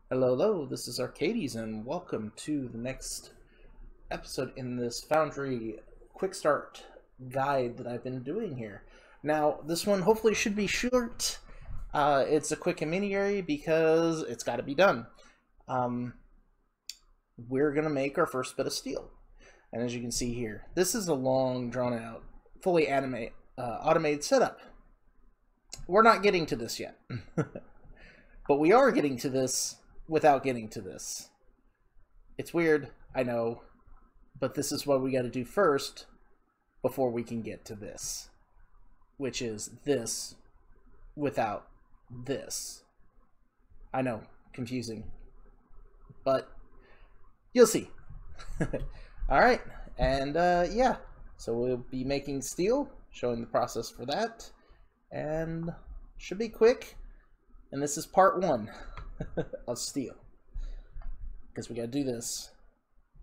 Hello, this is Arcades, and welcome to the next episode in this Foundry QuickStart guide that I've been doing here. Now, this one hopefully should be short. It's a quick and mini because it's got to be done. We're going to make our first bit of steel. And as you can see here, this is a long, drawn-out, fully automated setup. We're not getting to this yet. But we are getting to this without getting to this. It's weird, I know, but this is what we got to do first before we can get to this, which is this without this. I know, confusing, but you'll see. Alright, and yeah, so we'll be making steel, showing the process for that, and should be quick. And this is part one of steel, because we gotta do this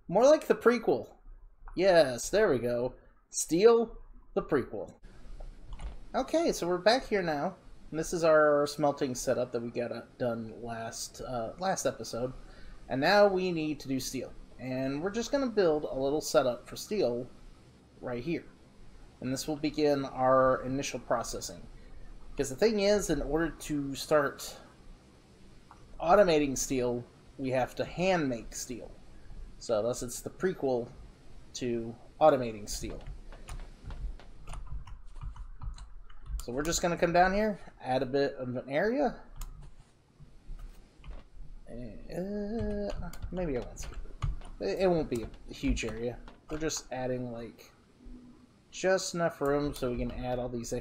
more like the prequel. Yes, there we go. Steel, the prequel. Okay, so we're back here now, and this is our smelting setup that we got done last episode, and now we need to do steel, and we're just gonna build a little setup for steel right here, and this will begin our initial processing. Because the thing is, in order to start automating steel, we have to hand make steel. So thus it's the prequel to automating steel. So we're just going to come down here, add a bit of an area. Maybe I won't skip it. It won't be a huge area. We're just adding like just enough room so we can add all these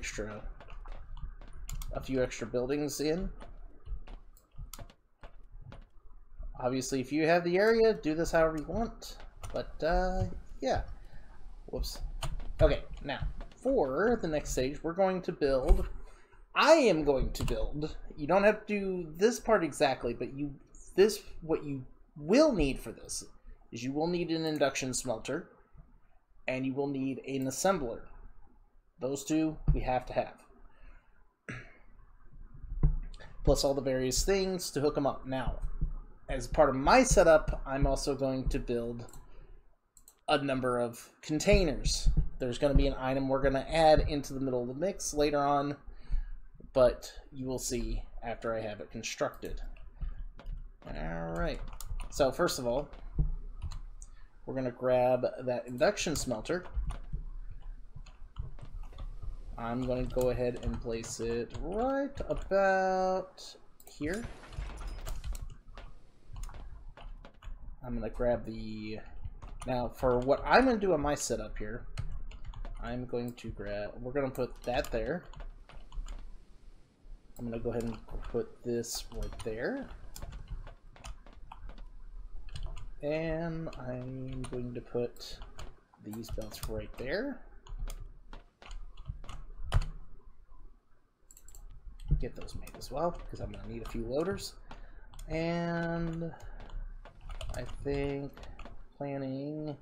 a few extra buildings in. Obviously, if you have the area, do this however you want. But, yeah. Whoops. Okay, now, for the next stage, we're going to build... I am going to build... You don't have to do this part exactly, but what you will need for this is you will need an induction smelter, and you will need an assembler. Those two we have to have. Plus all the various things to hook them up. Now, as part of my setup, I'm also going to build a number of containers. There's going to be an item we're going to add into the middle of the mix later on, but you will see after I have it constructed. Alright, so first of all, we're going to grab that induction smelter. I'm going to go ahead and place it right about here. I'm going to grab the... Now, for what I'm going to do on my setup here, I'm going to grab... We're going to put that there. I'm going to go ahead and put this right there. And I'm going to put these belts right there. Get those made as well, because I'm going to need a few loaders. And I think planning,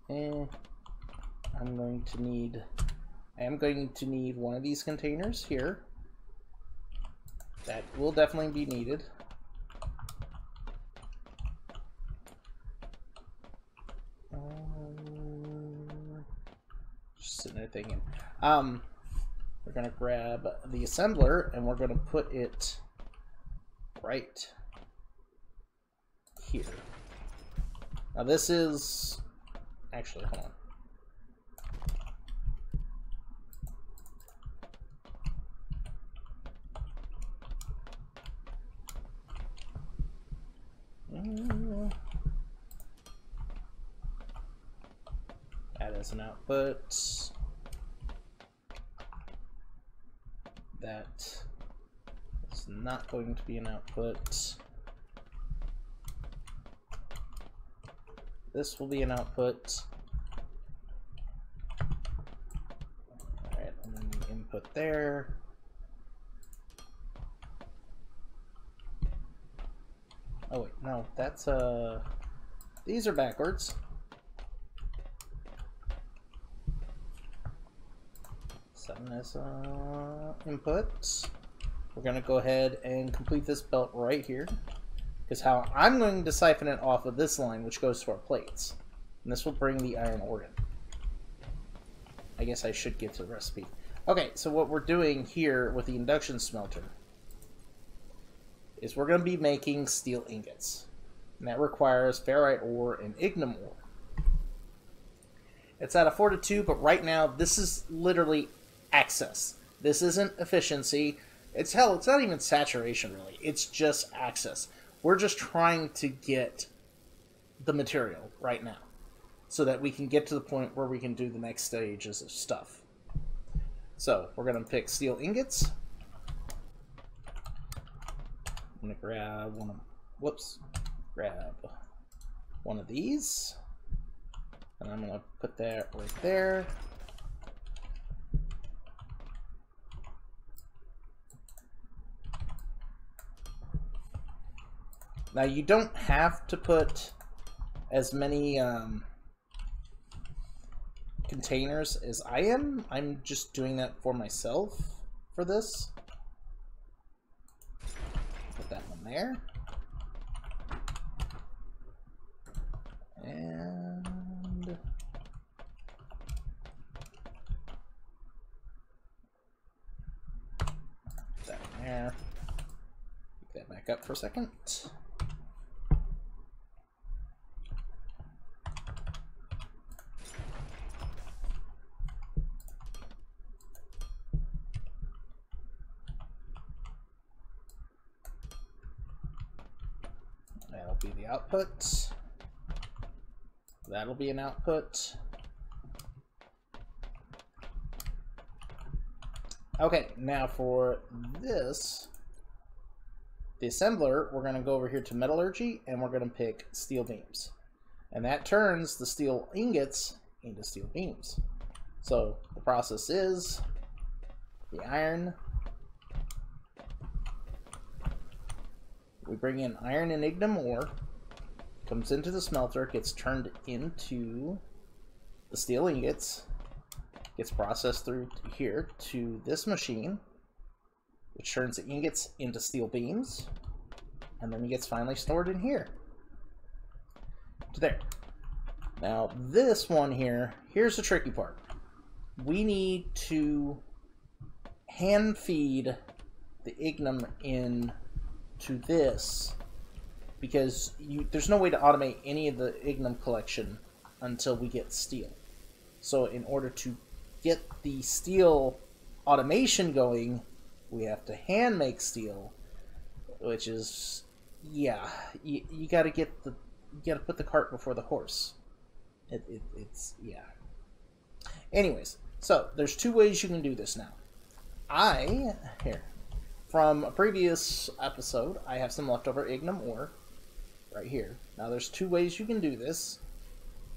I am going to need one of these containers here. That will definitely be needed. Just sitting there thinking. We're going to grab the assembler and we're going to put it right here. Now this is... Actually, hold on. That is an output. That is not going to be an output. This will be an output. Alright, and then the input there. Oh wait, no, that's these are backwards. Setting this input. we're going to go ahead and complete this belt right here. Because how I'm going to siphon it off of this line, which goes to our plates. And this will bring the iron ore in. I guess I should get to the recipe. Okay, so what we're doing here with the induction smelter is we're going to be making steel ingots. And that requires ferrite ore and ignum ore. It's at a 4 to 2, but right now this is literally access. This isn't efficiency. It's not even saturation really. It's just access. We're just trying to get the material right now so that we can get to the point where we can do the next stages of stuff. So we're going to pick steel ingots. I'm going to grab grab one of these. And I'm going to put that right there. Now you don't have to put as many containers as I am. I'm just doing that for myself for this. Put that one there. And put that in there. Pick that back up for a second. That'll be the output. That'll be an output. Okay, now for this, the assembler, we're going to go over here to metallurgy and we're going to pick steel beams. And that turns the steel ingots into steel beams. So the process is the iron. We bring in iron and ignum ore, comes into the smelter, gets turned into the steel ingots, gets processed through here to this machine, which turns the ingots into steel beams, and then it gets finally stored in here. To there. Now this one here, here's the tricky part. We need to hand feed the ignum in to this because there's no way to automate any of the ignum collection until we get steel. So in order to get the steel automation going, we have to hand make steel, which is, yeah, you got to put the cart before the horse. It's yeah. Anyways, so there's two ways you can do this now. From a previous episode, I have some leftover ignum ore right here. Now there's two ways you can do this.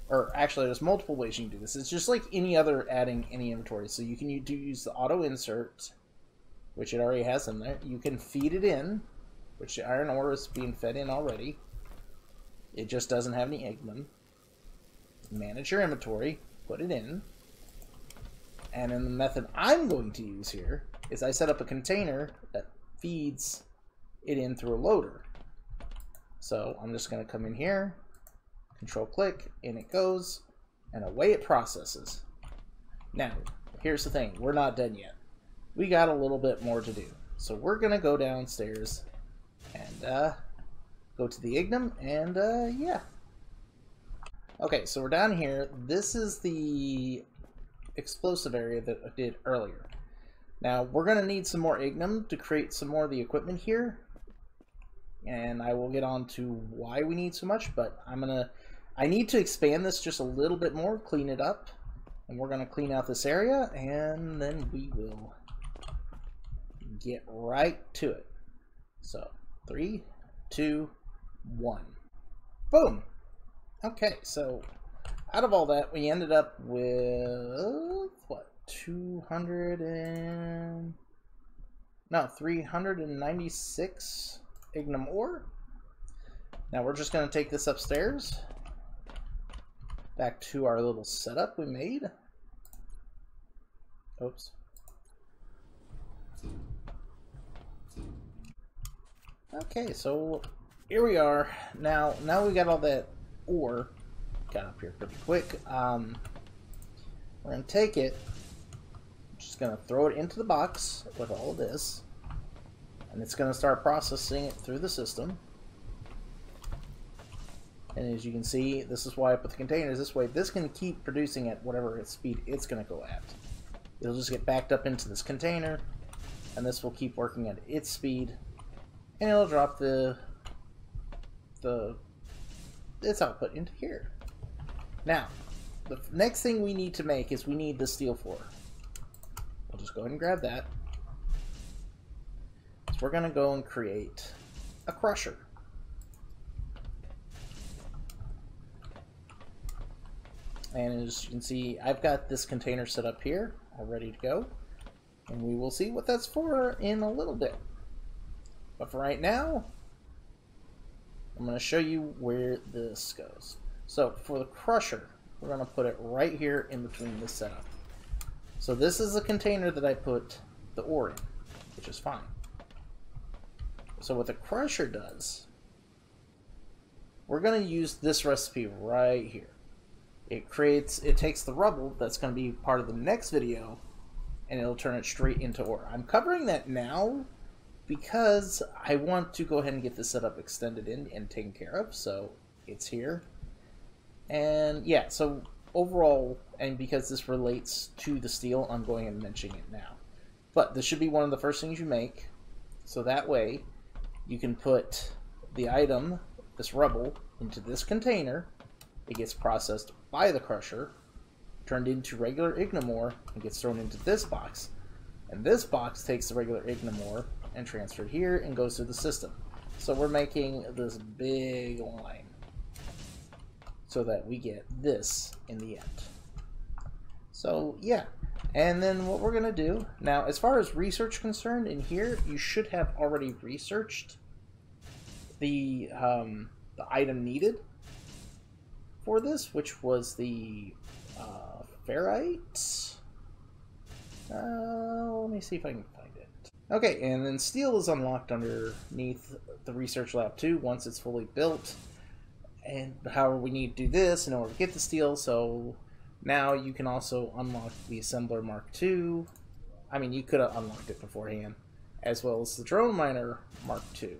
Or actually there's multiple ways you can do this. It's just like any other adding any inventory. So you can use the auto insert, which it already has in there. You can feed it in, which the iron ore is being fed in already. It just doesn't have any ignum. Manage your inventory, put it in. And then the method I'm going to use here is I set up a container that feeds it in through a loader. So I'm just going to come in here, control click, in it goes, and away it processes. Now, here's the thing, we're not done yet. We got a little bit more to do. So we're going to go downstairs and go to the ignum and yeah. Okay, so we're down here. This is the explosive area that I did earlier. Now we're going to need some more ignum to create some more of the equipment here, and I will get on to why we need so much, but I need to expand this just a little bit more, clean it up, and we're going to clean out this area, and then we will get right to it. So 3, 2, 1, boom. Okay, so out of all that, we ended up with what, 396 ignum ore. Now we're just going to take this upstairs back to our little setup we made. Oops. Okay, so here we are. Now we got all that ore. Got up here pretty quick. We're gonna take it. Just gonna throw it into the box with all of this, and it's gonna start processing it through the system. And as you can see, this is why I put the containers this way. This can keep producing at whatever its speed it's gonna go at. It'll just get backed up into this container, and this will keep working at its speed, and it'll drop its output into here. Now, the next thing we need to make is we need the steel floor. I'll just go ahead and grab that. So we're going to go and create a crusher. And as you can see, I've got this container set up here, all ready to go. And we will see what that's for in a little bit. But for right now, I'm going to show you where this goes. So for the crusher, we're going to put it right here in between this setup. So this is the container that I put the ore in, which is fine. So what the crusher does, we're going to use this recipe right here. It takes the rubble that's going to be part of the next video, and it'll turn it straight into ore. I'm covering that now because I want to go ahead and get this setup extended in and taken care of, so it's here. And yeah, so overall, and because this relates to the steel, I'm going and mentioning it now. But this should be one of the first things you make, so that way you can put the item, this rubble, into this container. It gets processed by the crusher, turned into regular ignium ore, and gets thrown into this box. And this box takes the regular ignium ore and transferred here and goes through the system. So we're making this big line so that we get this in the end. So yeah, and then what we're gonna do now, as far as research concerned, in here you should have already researched the item needed for this, which was the ferrite. Let me see if I can find it. Okay, and then steel is unlocked underneath the research lab too once it's fully built. And however, we need to do this in order to get the steel. So now you can also unlock the assembler Mark II. I mean, you could have unlocked it beforehand, as well as the drone miner Mark II,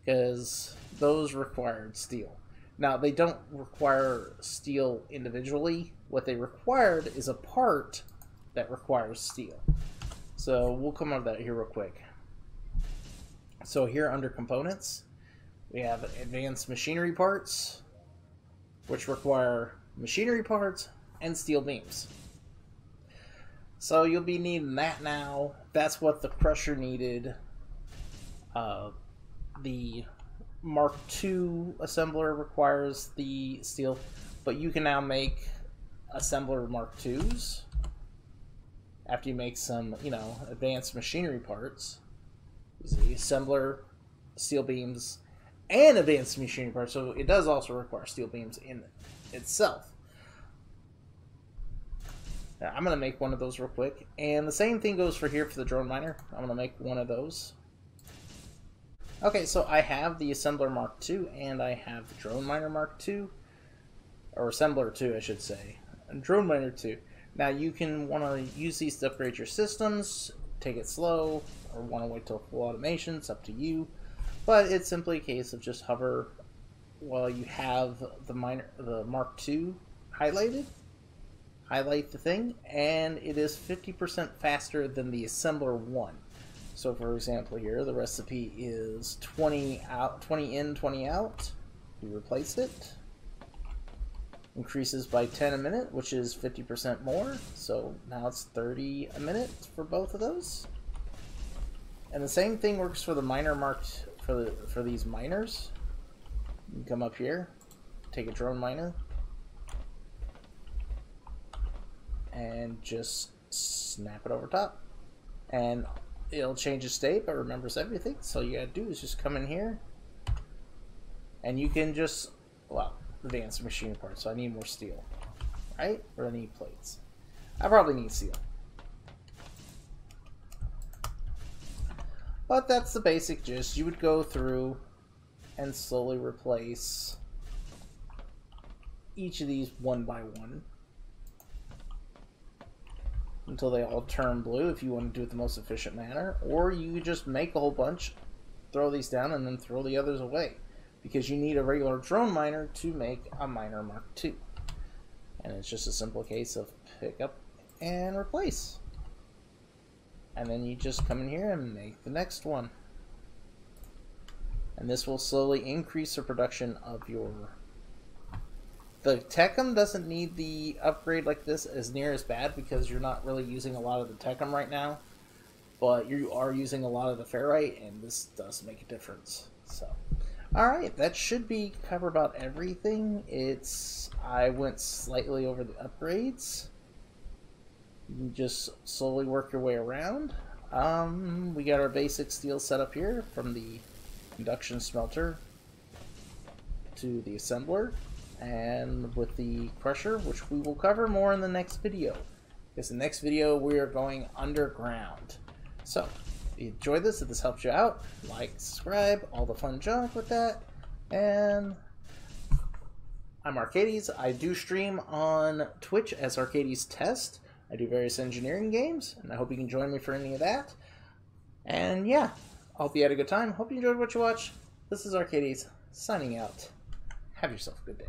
because those required steel. Now, they don't require steel individually. What they required is a part that requires steel. So we'll come over that here real quick. So here under components, we have advanced machinery parts, which require machinery parts and steel beams. So you'll be needing that now. That's what the crusher needed. The Mark II assembler requires the steel, but you can now make assembler Mark IIs after you make some, advanced machinery parts. The assembler, steel beams, and advanced machinery parts, so it does also require steel beams in itself. Now, I'm going to make one of those real quick, and the same thing goes for here for the drone miner. I'm going to make one of those. Okay, so I have the assembler Mark II, and I have the drone miner Mark II, or assembler 2, I should say, and drone miner 2. Now you can want to use these to upgrade your systems, take it slow, or want to wait till full automation. It's up to you, but it's simply a case of just hover while you have the Mark II highlighted. Highlight the thing, and it is 50% faster than the assembler 1. So for example here, the recipe is 20 in, 20 out. You replace it. Increases by 10 a minute, which is 50% more. So now it's 30 a minute for both of those. And the same thing works for the miner marked for these miners. You can come up here, take a drone miner, and just snap it over top. And it'll change its state, but remembers everything. So all you gotta do is just come in here, and you can just, well, advanced machinery parts. So I need more steel, right? Or I need plates. I probably need steel. But that's the basic gist. You would go through and slowly replace each of these one by one until they all turn blue if you want to do it the most efficient manner. Or you just make a whole bunch, throw these down, and then throw the others away, because you need a regular drone miner to make a miner Mark II. And it's just a simple case of pick up and replace. And then you just come in here and make the next one. And this will slowly increase the production of your... The Techum doesn't need the upgrade like this as near as bad, because you're not really using a lot of the Techum right now. But you are using a lot of the ferrite, and this does make a difference. So, alright, that should be cover about everything. I went slightly over the upgrades. You can just slowly work your way around. We got our basic steel setup here, from the Induction Smelter to the assembler, and with the crusher, which we will cover more in the next video. Because the next video we are going underground. So, if you enjoyed this, if this helps you out, like, subscribe, all the fun junk with that. And I'm Arcades. I do stream on Twitch as Arcades Test. I do various engineering games, and I hope you can join me for any of that. And yeah, I hope you had a good time. Hope you enjoyed what you watched. This is Arcades, signing out. Have yourself a good day.